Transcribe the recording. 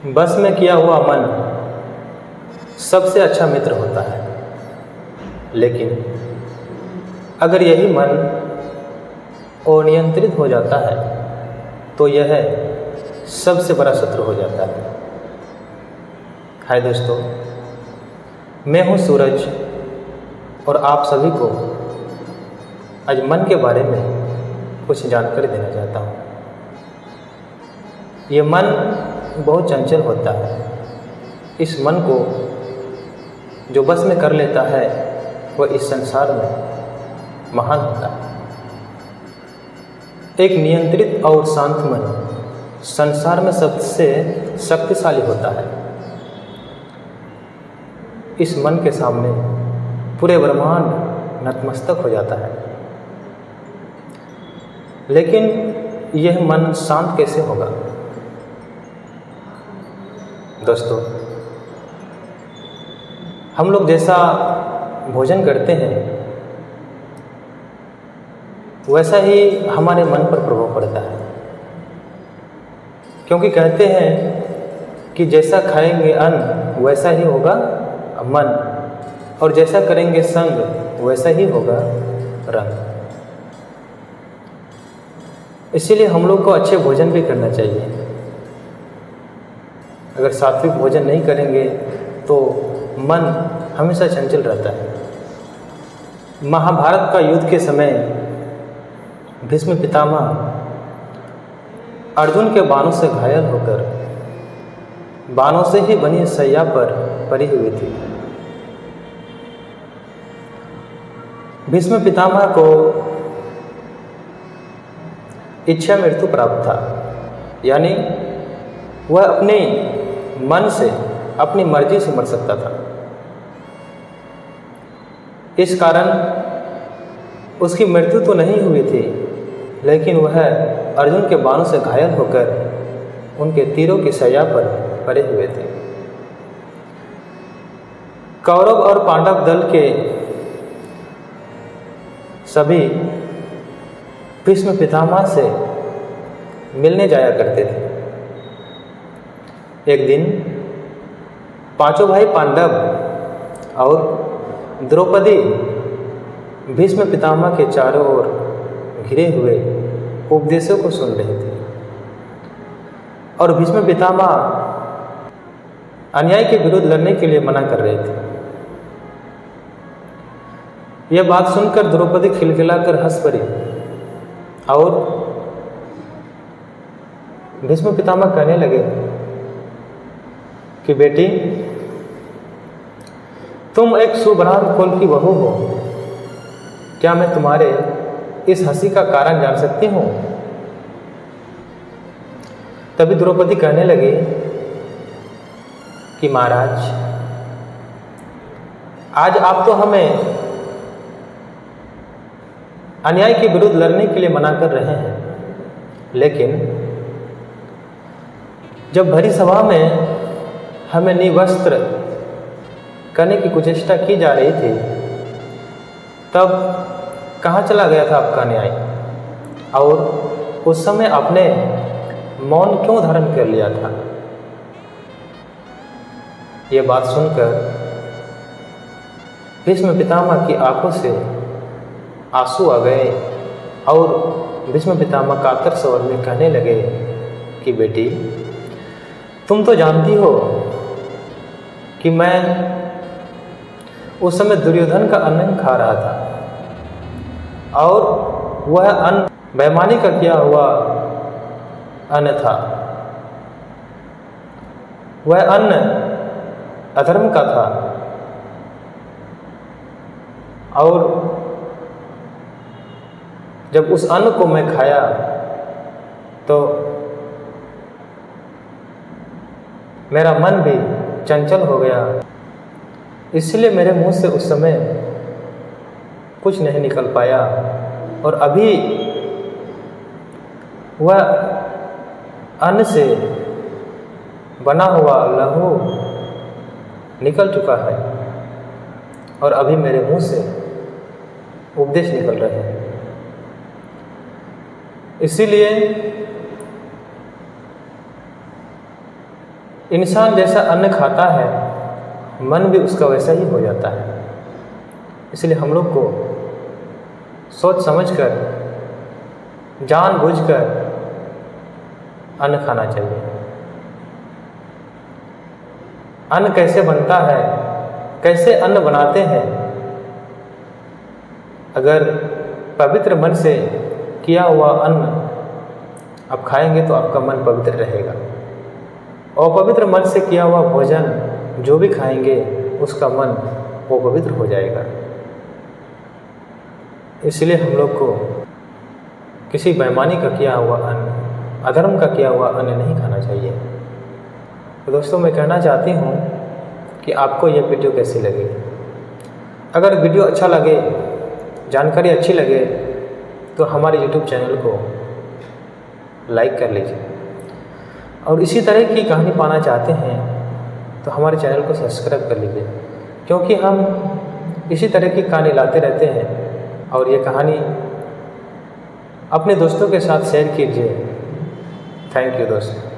बस में किया हुआ मन सबसे अच्छा मित्र होता है, लेकिन अगर यही मन अनियंत्रित हो जाता है तो यह सबसे बड़ा शत्रु हो जाता है। हाय दोस्तों, मैं हूँ सूरज और आप सभी को आज मन के बारे में कुछ जानकारी देना चाहता हूँ। ये मन बहुत चंचल होता है। इस मन को जो बस में कर लेता है वह इस संसार में महान होता है। एक नियंत्रित और शांत मन संसार में सबसे शक्तिशाली होता है। इस मन के सामने पूरे ब्रह्मांड नतमस्तक हो जाता है। लेकिन यह मन शांत कैसे होगा? दोस्तों, हम लोग जैसा भोजन करते हैं वैसा ही हमारे मन पर प्रभाव पड़ता है, क्योंकि कहते हैं कि जैसा खाएंगे अन्न वैसा ही होगा मन, और जैसा करेंगे संग वैसा ही होगा रंग। इसीलिए हम लोग को अच्छे भोजन भी करना चाहिए। अगर सात्विक भोजन नहीं करेंगे तो मन हमेशा चंचल रहता है। महाभारत का युद्ध के समय भीष्म पितामह अर्जुन के बाणों से घायल होकर बाणों से ही बनी शैया पर पड़ी हुई थी। भीष्म पितामह को इच्छा मृत्यु प्राप्त था, यानी वह अपने मन से अपनी मर्जी से मर सकता था। इस कारण उसकी मृत्यु तो नहीं हुई थी, लेकिन वह अर्जुन के बाणों से घायल होकर उनके तीरों की शैया पर पड़े हुए थे। कौरव और पांडव दल के सभी भीष्म पितामह से मिलने जाया करते थे। एक दिन पांचों भाई पांडव और द्रौपदी भीष्म पितामह के चारों ओर घिरे हुए उपदेशों को सुन रहे थे, और भीष्म पितामह अन्याय के विरुद्ध लड़ने के लिए मना कर रहे थे। यह बात सुनकर द्रौपदी खिलखिलाकर हंस पड़ी और भीष्म पितामह कहने लगे कि बेटी, तुम एक सुब्राह्मण कुल की बहू हो, क्या मैं तुम्हारे इस हंसी का कारण जान सकती हूँ? तभी द्रौपदी कहने लगी कि महाराज, आज आप तो हमें अन्याय के विरुद्ध लड़ने के लिए मना कर रहे हैं, लेकिन जब भरी सभा में हमें निवस्त्र करने की कुचेष्टा की जा रही थी, तब कहाँ चला गया था आपका न्याय? और उस समय आपने मौन क्यों धारण कर लिया था? ये बात सुनकर भीष्म पितामह की आंखों से आंसू आ गए और भीष्म पितामह कातर स्वर में कहने लगे कि बेटी, तुम तो जानती हो कि मैं उस समय दुर्योधन का अन्न खा रहा था, और वह अन्न बेईमानी का किया हुआ अन्न था। वह अन्न अधर्म का था, और जब उस अन्न को मैं खाया तो मेरा मन भी चंचल हो गया, इसलिए मेरे मुंह से उस समय कुछ नहीं निकल पाया, और अभी वह अन्न से बना हुआ लहू निकल चुका है, और अभी मेरे मुंह से उपदेश निकल रहे हैं। इसीलिए इंसान जैसा अन्न खाता है मन भी उसका वैसा ही हो जाता है। इसलिए हम लोग को सोच समझकर, जानबूझकर अन्न खाना चाहिए। अन्न कैसे बनता है, कैसे अन्न बनाते हैं? अगर पवित्र मन से किया हुआ अन्न आप खाएंगे तो आपका मन पवित्र रहेगा, और पवित्र मन से किया हुआ भोजन जो भी खाएंगे उसका मन वो पवित्र हो जाएगा। इसलिए हम लोग को किसी बेईमानी का किया हुआ अन्न, अधर्म का किया हुआ अन्न नहीं खाना चाहिए। तो दोस्तों, मैं कहना चाहती हूँ कि आपको ये वीडियो कैसी लगी। अगर वीडियो अच्छा लगे, जानकारी अच्छी लगे, तो हमारे YouTube चैनल को लाइक कर लीजिए, और इसी तरह की कहानी पाना चाहते हैं तो हमारे चैनल को सब्सक्राइब कर लीजिए, क्योंकि हम इसी तरह की कहानी लाते रहते हैं। और ये कहानी अपने दोस्तों के साथ शेयर कीजिए। थैंक यू दोस्तों।